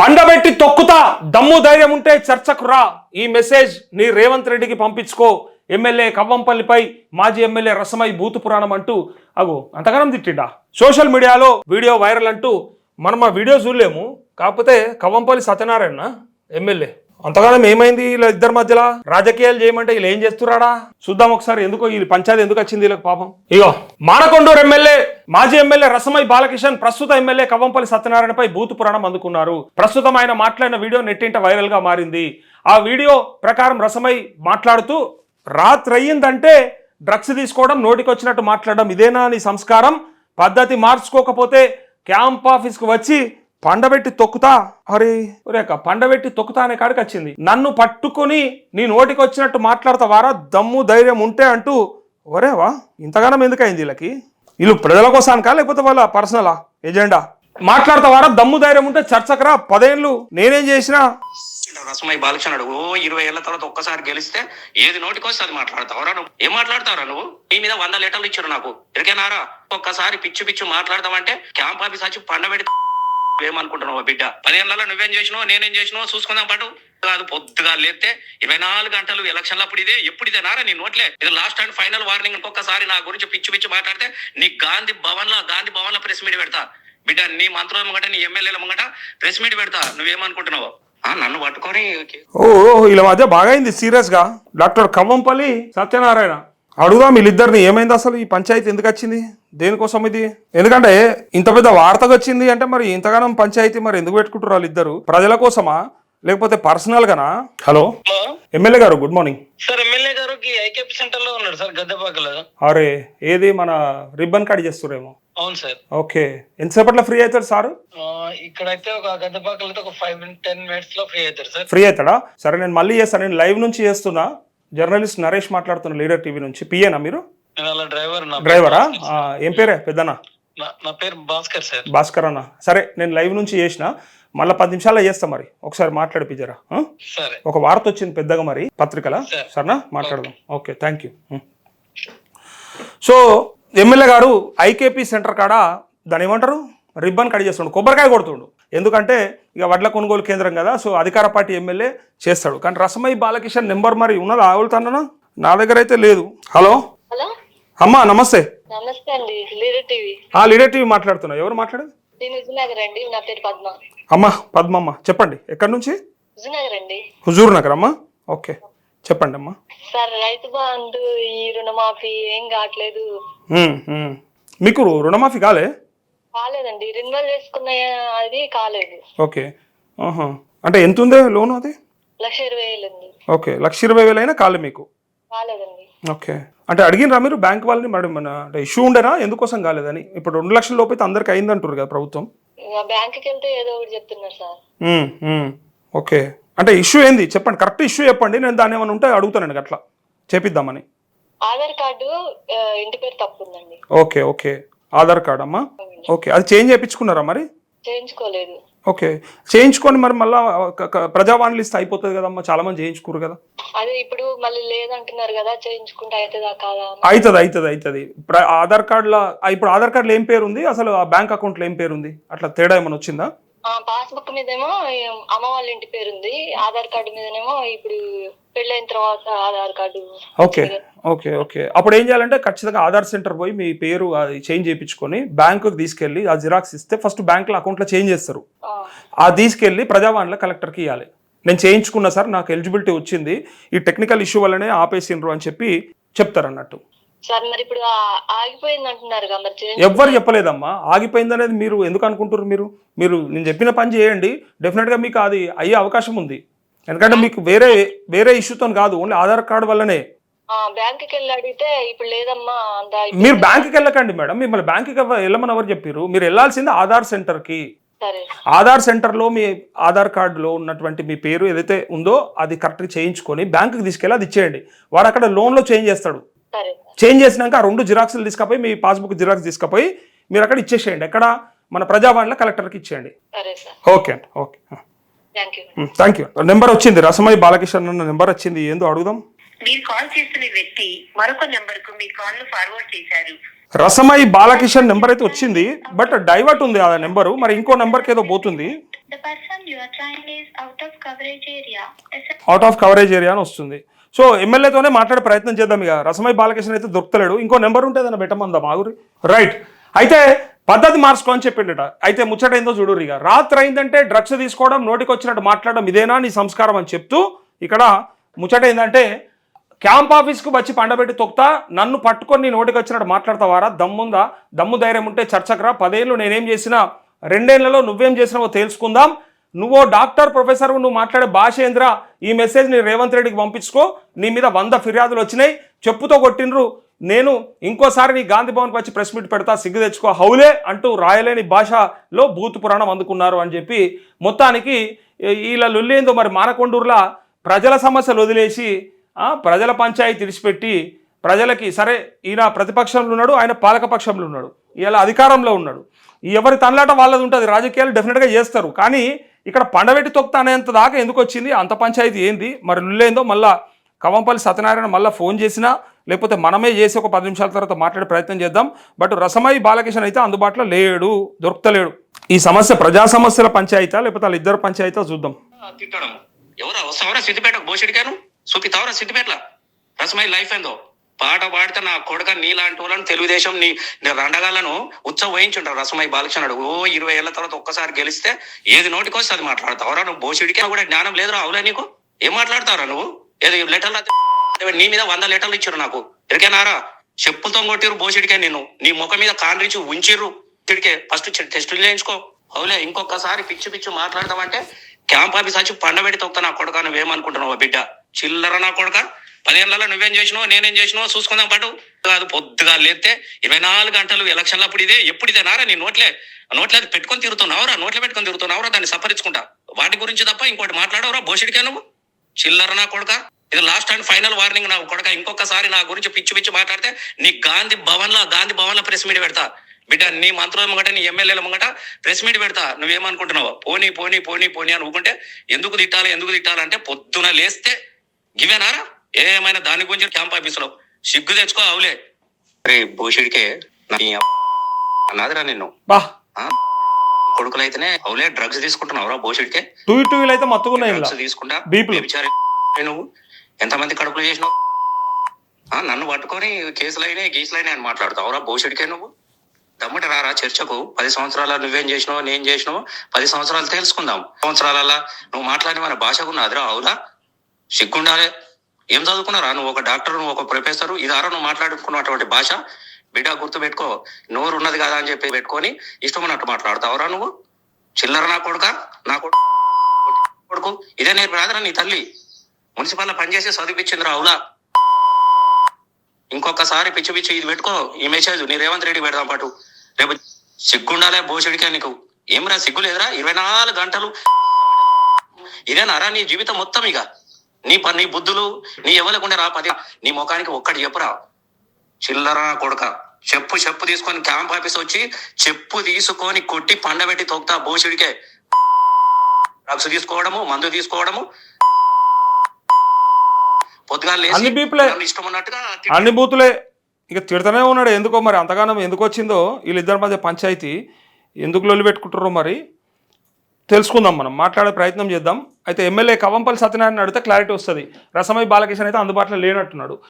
పండబెట్టి తొక్కుతా దమ్ము ధైర్యం ఉంటే చర్చకు రా. ఈ మెసేజ్ నీ రేవంత్ రెడ్డికి పంపించుకో. ఎమ్మెల్యే కవ్వంపల్లిపై మాజీ ఎమ్మెల్యే రసమై భూతు పురాణం అంటూ అగు అంతగానం తిట్టిండా. సోషల్ మీడియాలో వీడియో వైరల్ అంటూ మనం ఆ వీడియో చూడలేము. కాకపోతే కవ్వంపల్లి సత్యనారాయణ ఎమ్మెల్యే అంతగానం ఏమైంది వీళ్ళ ఇద్దరి మధ్యలో? రాజకీయాలు చేయమంటే వీళ్ళు ఏం చేస్తున్నాడా చూద్దాం ఒకసారి. ఎందుకో ఈ పంచాయతీ ఎందుకు వచ్చింది వీళ్ళకి పాపం. ఇగో మానకొండూరు ఎమ్మెల్యే మాజీ ఎమ్మెల్యే రసమై బాలకిషన్ ప్రస్తుత ఎమ్మెల్యే కవ్వంపల్లి సత్యనారాయణపై భూతు పురాణం అందుకున్నారు. ప్రస్తుతం ఆయన మాట్లాడిన వీడియో నెట్టింట వైరల్ గా మారింది. ఆ వీడియో ప్రకారం రసమై మాట్లాడుతూ రాత్రి అయ్యిందంటే డ్రగ్స్ తీసుకోవడం, నోటికి వచ్చినట్టు మాట్లాడడం ఇదేనా నీ సంస్కారం? పద్ధతి మార్చుకోకపోతే క్యాంప్ ఆఫీస్కి వచ్చి పండబెట్టి తొక్కుతా. అరే రేక పండబెట్టి తొక్కుతా అనే కాడికి వచ్చింది. నన్ను పట్టుకుని నీ నోటికి వచ్చినట్టు మాట్లాడతావారా? దమ్ము ధైర్యం ఉంటే అంటూ. ఒరేవా ఇంతగానం ఎందుకైంది వీళ్ళకి? వీళ్ళు ప్రజల కోసానికా లేకపోతే వాళ్ళ పర్సనలా ఎజెండా? మాట్లాడతావారా? దమ్ము ధైర్యం ఉంటే చర్చకరా. 10 ఏళ్ళు నేనేం చేసినా రసమై బాలకృష్ణుడు 20 ఏళ్ల తర్వాత ఒక్కసారి గెలిస్తే ఏది నోటికి వస్తే అది మాట్లాడతావరా? నువ్వు ఏం మాట్లాడతావరా? నువ్వు నీ మీద 100 లెటర్లు ఇచ్చారు నాకు. ఎరికేనారా? ఒక్కసారి పిచ్చు పిచ్చు మాట్లాడదామంటే క్యాంప్ ఆఫీస్ వచ్చి పండబెట్టి ఏమనుకుంటున్నావు బిడ్డ? 10 ఏళ్లలో నువ్వేం చేసినావు, నేనేం చేసినావు చూసుకుందాం పాటు కాదు. పొద్దుగా లేస్తే 24 గంటలు ఎలక్షన్లు అప్పుడు ఎప్పుడు ఇదేనారా నీ నోట్లే? ఇది లాస్ట్ అండ్ ఫైనల్ వార్నింగ్. ఇంకొకసారి నా గురించి పిచ్చు పిచ్చు మాట్లాడితే నీ గాంధీ భవన్ లో ప్రెస్ మీట్ పెడతా బిడ్డ. నీ మంత్రుల ముంగట, నీ ఎమ్మెల్యేల ముంగట ప్రెస్ మీట్ పెడతా. నువ్వేమనుకుంటున్నావు? నన్ను పట్టుకొని ఇలా మధ్య బాగా అయింది సీరియస్ గా. డాక్టర్ కవ్వంపల్లి సత్యనారాయణ అడుగుదాం వీళ్ళిద్దరిని ఏమైంది అసలు? ఈ పంచాయతీ ఎందుకు వచ్చింది, దేనికోసం ఇది? ఎందుకంటే ఇంత పెద్ద వార్తకు వచ్చింది అంటే మరి ఇంతగానం పంచాయతీ మరి ఎందుకు పెట్టుకుంటారు వాళ్ళిద్దరు? ప్రజల కోసమా లేకపోతే పర్సనల్ గానా? హలో ఎమ్మెల్యే గారు, గుడ్ మార్నింగ్ సార్. ఎమ్మెల్యే గారు ఐకేపీ సెంటర్ లో ఉన్నాడు సార్, గద్దెపాకలో. అరే ఏది మన రిబ్బన్ కట్ చేస్తురేమో? అవును సార్. ఓకే, ఎంతసేపట్లో ఫ్రీ అవుతారు సార్? ఇక్కడైతే ఒక గద్దెపాకలో ఒక 5-10 మినిట్స్ లో ఫ్రీ అవుతారు సార్. ఫ్రీ అవుతాడా? సరే నేను మళ్ళీ చేస్తాను. నేను లైవ్ నుంచి చేస్తున్నా. జర్నలిస్ట్ నరేష్ మాట్లాడుతున్నా, లీడర్ టీవీ నుంచి. పిఏనా మీరు? డ్రైవరా? ఏం పేరే పెద్దనా? నా పేరు భాస్కర్ సార్. భాస్కర్ అన్న. సరే నేను లైవ్ నుంచి చేసిన, మళ్ళీ 10 నిమిషాల్లో చేస్తా. మరి ఒకసారి మాట్లాడిపిజరా. ఒక వార్త వచ్చింది పెద్దగా మరి పత్రికల. సరేనా? మాట్లాడదాం. Okay, thank you. So MLA గారు ఐకేపీ సెంటర్ కాడ దాని ఏమంటారు రిబ్బన్ కట్ చేస్తుండు, కొబ్బరికాయ కొడుతుండు. ఎందుకంటే ఇక వడ్ల కొనుగోలు కేంద్రం కదా, సో అధికార పార్టీ ఎమ్మెల్యే చేస్తాడు. కానీ రసమై బాలకిషన్ నెంబర్ మరి ఉన్నదా ఆవులుతానా? నా దగ్గర అయితే లేదు. హలో అమ్మా, నమస్తే. నమస్తే అండి, లీడర్ టీవీ. లీడర్ టీవీ మాట్లాడుతున్నా. ఎవరు మాట్లాడేది? నేను హుజూర్నగర్ అండి, నా పేరు పద్మ. అమ్మా పద్మమ్మ, చెప్పండి. ఎక్కడి నుంచి? హుజూర్నగర్ అండి. హుజూర్ నగర్ అమ్మా. ఓకే, చెప్పండి అమ్మా. సార్, రైతు బంధు ఈ రుణమాఫీ ఏం కావట్లేదు. మీకు రుణమాఫీ కాలేదండి, రెన్యువల్ చేసుకున్న అది కాలేదు. ఓకే, అంటే ఎంత ఉందే లోన్? అది 1,20,000 ఉంది. ఓకే, 1,20,000 అయినా కాలే మీకు? కాలేదండి. ఓకే, అంటే అడిగినరా మీరు బ్యాంక్ వాళ్ళని? మేడం అంటే ఇష్యూ ఉండేనా ఎందుకోసం కాలేదని? ఇప్పుడు 2 లక్షల లోపు అయితే అందరికి అయిందంటారు కదా ప్రభుత్వం. బ్యాంకుకి వెళ్తే ఏదో ఒకటి చెప్తున్నారు సార్. ఓకే, అంటే ఇష్యూ ఏంది చెప్పండి, కరెక్ట్ ఇష్యూ చెప్పండి. నేను దాన్ని ఏమైనా ఉంటే అడుగుతానండి అట్లా చేపిద్దామని. ఆధార్ కార్డు ఇంటి పేరు తప్పు ఉందండి. ఓకే ఓకే, ఆధార్ కార్డ్ అమ్మా. ఓకే, అది చేంజ్ చేయించుకున్నారా మరి? చేయించుకోలేదు. ఓకే, చేయించుకొని మరి మళ్ళీ ప్రజావాణిలు ఇస్తే అయిపోతుంది కదమ్మా, చాలా మంది చేయించుకోరు కదా. అదే ఇప్పుడు మళ్ళీ లేదంటున్నారు కదా, చేయించుకుంటే అవుతుందా కాదా? అవుతుంది. ఆధార్ కార్డులో ఇప్పుడు ఆధార్ కార్డులో ఏం పేరు ఉంది అసలు? ఆ బ్యాంక్ అకౌంట్లో ఏం పేరు ఉంది? అట్లా తేడా ఏమైనా వచ్చిందా? పాస్బుక్ మీదేమో అమ్మ వాళ్ళ ఇంటి పేరు ఉంది, ఆధార్ కార్డు మీదనేమో ఇప్పుడు పెళ్ళైన తర్వాత Aadhaar card. Okay okay okay, అప్పుడు ఏం చేయాలంటే ఖచ్చితంగా ఆధార్ సెంటర్ పోయి మీ పేరు అది చేంజ్ చేయించుకొని బ్యాంకుకి తీసుకెళ్ళి ఆ జిరాక్స్ ఇస్తే ఫస్ట్ బ్యాంకులో అకౌంట్లో చేంజ్ చేస్తారు. ఆ తీసుకెళ్ళి ప్రజావాణిలో కలెక్టర్కి ఇవ్వాలి. నేను చేయించుకున్నా సార్, నాకు ఎలిజిబిలిటీ వచ్చింది, ఈ టెక్నికల్ ఇష్యూ వల్లనే ఆపేసిండ్రు అని చెప్పి చెప్తారు అన్నట్టు. సార్ మరి ఇప్పుడు ఆగిపోయింది అంటున్నారు కదా, ఎవ్వరు చెప్పలేదమ్మా ఆగిపోయింది అనేది. మీరు ఎందుకు అనుకుంటారు? మీరు నేను చెప్పిన పని చేయండి, డెఫినెట్గా మీకు అది అయ్యే అవకాశం ఉంది. ఎందుకంటే మీకు వేరే ఇష్యూతో కాదు, ఓన్లీ ఆధార్ కార్డు వల్లనే. బ్యాంకుకి వెళ్ళి అడిగితే ఇప్పుడు లేదమ్మా. మీరు బ్యాంకుకి వెళ్ళకండి మేడం, మిమ్మల్ని బ్యాంకుకి వెళ్ళమని ఎవరు చెప్పారు? మీరు వెళ్ళాల్సింది ఆధార్ సెంటర్కి. ఆధార్ సెంటర్లో మీ ఆధార్ కార్డులో ఉన్నటువంటి మీ పేరు ఏదైతే ఉందో అది కరెక్ట్గా చేయించుకొని బ్యాంకుకి తీసుకెళ్ళి అది ఇచ్చేయండి. వాడు అక్కడ లోన్లో చేంజ్ చేస్తాడు. చేంజ్ చేసినాక ఆ 2 జిరాక్స్లు తీసుకపోయి మీ పాస్బుక్ జిరాక్స్ తీసుకపోయి మీరు అక్కడ ఇచ్చేసేయండి. ఎక్కడ? మన ప్రజావాణిలో కలెక్టర్కి ఇచ్చేయండి. ఓకే అండి, ఓకే, థ్యాంక్ యూ. నెంబర్ వచ్చింది, రసమై బాలకిషన్ అన్న నెంబర్ వచ్చింది. ఏందో అడుగుదాం. మీరు కాల్ చేస్తున్న వ్యక్తి మరొక నంబర్కు మీ కాల్ ను ఫార్వర్డ్ చేశారు. రసమై బాలకిషన్ నెంబర్ అయితే వచ్చింది, బట్ డైవర్ట్ ఉంది ఆ నెంబరు. మరి ఇంకో నెంబర్కి ఏదో పోతుంది. The person you are trying is out of coverage area. Out of coverage area అని వస్తుంది. సో ఎమ్మెల్యేతోనే మాట్లాడే ప్రయత్నం చేద్దాం. ఇక రసమై బాలకృష్ణ అయితే దొరుకుతలేడు. ఇంకో నెంబర్ ఉంటే ఏదైనా పెట్టమందాం ఆగురి. రైట్, అయితే పద్ధతి మార్చుకో అని చెప్పిండట. అయితే ముచ్చట ఏందో చూడురు. ఇక రాత్రి అయిందంటే డ్రగ్స్ తీసుకోవడం, నోటికి వచ్చినట్టు మాట్లాడడం, ఇదేనా నీ సంస్కారం అని చెప్తూ ఇక్కడ ముచ్చట ఏంటంటే, క్యాంప్ ఆఫీస్కు వచ్చి పండబెట్టి తొక్తా, నన్ను పట్టుకొని నీ నోటికి వచ్చినట్టు మాట్లాడతావారా? దమ్ముందా? దమ్ము ధైర్యం ఉంటే చర్చకురా. 10 ఏళ్ళు నేనేం చేసినా, 2 ఏళ్లలో నువ్వేం చేసినావో తెలుసుకుందాం. నువ్వో డాక్టర్ ప్రొఫెసర్, నువ్వు మాట్లాడే భాష ఏంద్రా? ఈ మెసేజ్ నీ రేవంత్ రెడ్డికి పంపించుకో. నీ మీద 100 ఫిర్యాదులు వచ్చినాయి, చెప్పుతో కొట్టినరు. నేను ఇంకోసారి నీ గాంధీ భవన్కి వచ్చి ప్రెస్ మీట్ పెడతా, సిగ్గు తెచ్చుకో హౌలే అంటూ రాయలేని భాషలో భూతు పురాణం అందుకున్నారు అని చెప్పి మొత్తానికి ఇలా లొల్లేందో మరి మానకొండూరులా ప్రజల సమస్యలు వదిలేసి ప్రజల పంచాయతీ విడిచిపెట్టి ప్రజలకి, సరే ఈయన ప్రతిపక్షంలో ఉన్నాడు, ఆయన పాలకపక్షంలో ఉన్నాడు, ఇలా అధికారంలో ఉన్నాడు, ఎవరి తనలాట వాళ్ళది ఉంటుంది. రాజకీయాలు డెఫినెట్గా చేస్తారు. కానీ ఇక్కడ పండబెట్టి తొక్తా అనేంత దాకా ఎందుకు వచ్చింది? అంత పంచాయతీ ఏంది మరి? నుల్లేందో మళ్ళా కవంపల్లి సత్యనారాయణ మళ్ళీ ఫోన్ చేసినా, లేకపోతే మనమే చేసి ఒక 10 నిమిషాల తర్వాత మాట్లాడే ప్రయత్నం చేద్దాం. బట్ రసమై బాలకృష్ణ అయితే అందుబాటులో లేడు, దొరుకుతలేడు. ఈ సమస్య ప్రజా సమస్యల పంచాయతీ లేకపోతే వాళ్ళిద్దరు పంచాయతీ చూద్దాం. తిట్టడం ఎవరా? వస్తావరా సిద్దిపేటకు బోషెడికాను చూపిస్తావరా సిద్దిపేటల రసమై లైఫ్ ఏందో పాట పాడితే నా కొడుక నీలాంటి వాళ్ళని తెలుగుదేశం నీ రండగాళ్ళను ఉత్సవం వహించుంటారు. రసమై బాలకృష్ణుడు 20 ఏళ్ల తర్వాత ఒక్కసారి గెలిస్తే ఏది నోటికి వస్తే అది మాట్లాడతావరా? నువ్వు బోషెడికి కూడా జ్ఞానం లేదురా? అవులే నీకు ఏం మాట్లాడతావురా నువ్వు? ఏది లెటర్లు నీ మీద 100 లెటర్లు ఇచ్చారు నాకు. ఎరికేనారా? చెప్పులతో కొట్టిరు బోషెడికే. నిన్ను నీ ముఖం మీద కాండ్రించి ఉంచిర్రు. తిడికే ఫస్ట్ టెస్టులు చేయించుకో. అవులే ఇంకొకసారి పిచ్చి మాట్లాడతామంటే క్యాంప్ ఆఫీస్ వచ్చి పండబెట్టి తొక్తా నా కొడుక. నువ్వేమనుకుంటున్నావు బిడ్డ? చిల్లర నా కొడుక. 10 ఏళ్లలో నువ్వేం చేసినావు, నేనేం చేసినావు చూసుకుందాం పాటు. కాదు పొద్దుగా లేస్తే 24 గంటలు ఎలక్షన్లు అప్పుడు ఎప్పుడు ఇదేనారా? నీ నోట్లే అది పెట్టుకొని తిరుగుతున్నావురా? నోట్లో పెట్టుకొని తిరుగుతున్నావురా? దాన్ని సపరించుకుంటా. వాటి గురించి తప్ప ఇంకోటి మాట్లాడవురా బోషెడికే నువ్వు? చిల్లర నా కొడుక. ఇది లాస్ట్ అండ్ ఫైనల్ వార్నింగ్ నా కొడుక. ఇంకొకసారి నా గురించి పిచ్చి మాట్లాడితే నీ గాంధీ భవన్ లో ప్రెస్ మీట్ పెడతా బిడ్డ. నీ మంత్రుల ముంగట, నీ ఎమ్మెల్యేల ముంగట ప్రెస్ మీట్ పెడతా. నువ్వేమనుకుంటున్నావు? పోనీ అని ఊకుంటే ఎందుకు తిట్టాలంటే పొద్దున లేస్తే గివేనారా? ఏమైనా దాని గురించి క్యాంప్ ఆఫీస్ లో సిగ్గు తెచ్చుకో. అవులే భూషుడికే అన్నదిరా నిన్ను కొడుకులైతేనే. అవులే డ్రగ్స్ తీసుకుంటున్నావురా భూషుడికే? అయితే మత్తుకున్నాయి డ్రగ్స్ తీసుకుంటా నువ్వు ఎంతమంది కడుపులు చేసినావు? నన్ను పట్టుకొని గీసులైనా అని మాట్లాడుతావురా భూషుడికే? నువ్వు దమ్ముట రారా చర్చకు? 10 సంవత్సరాల నువ్వేం చేసినావు, నేను చేసినావు 10 సంవత్సరాలు తెలుసుకుందాం. సంవత్సరాల నువ్వు మాట్లాడిన మన భాషకు అదిరా. అవురా సిగ్గుండాలే. ఏం చదువుకున్నారా? నువ్వు ఒక డాక్టర్, నువ్వు ఒక ప్రొఫెసర్, ఇదారా నువ్వు మాట్లాడుకున్నటువంటి భాష? బిడ్డ గుర్తు పెట్టుకో. నోరు ఉన్నది కదా అని చెప్పి పెట్టుకొని ఇష్టమన్నట్టు మాట్లాడతావురా నువ్వు? చిల్లర నా కొడుక. నా కొడుకు ఇదే నేర్పరాదరా నీ తల్లి? మున్సిపల్ పనిచేసి చదివిపించిందిరా. అవులా ఇంకొకసారి పిచ్చి ఇది పెట్టుకో. ఈ మెసేజ్ నీ రేవంత్ రెడ్డి పెడదాం పాటు. రేపు సిగ్గుండాలే భోషుడికే నీకు. ఏమరా సిగ్గు లేదురా? 24 గంటలు ఇదేనారా నీ జీవితం మొత్తం? ఇక నీ బుద్ధులు నీ ఎవరికుండే రా 10. నీ ముఖానికి ఒక్కటి చెప్పురా చిల్లరా కొడుక. చెప్పు తీసుకొని క్యాంప్ ఆఫీస్ వచ్చి చెప్పు తీసుకొని కొట్టి పండబెట్టి తొక్తా భోషుడికే. డ్రగ్స్ తీసుకోవడము, మందు తీసుకోవడము, పొద్దుగాలు ఇష్టం ఉన్నట్టుగా అన్ని బూతులే. ఇక తిడతానే ఉన్నాడు. ఎందుకో మరి అంతగానం ఎందుకు వచ్చిందో వీళ్ళిద్దరి మధ్య పంచాయతీ, ఎందుకు లొల్లి పెట్టుకుంటారో మరి తెలుసుకుందాం. మనం మాట్లాడే ప్రయత్నం చేద్దాం. అయితే ఎమ్మెల్యే కవంపల్లి సత్యనారాయణ అడిగితే క్లారిటీ వస్తుంది. రసమై బాలకృష్ణ అయితే అందుబాటులో లేనట్టున్నాడు.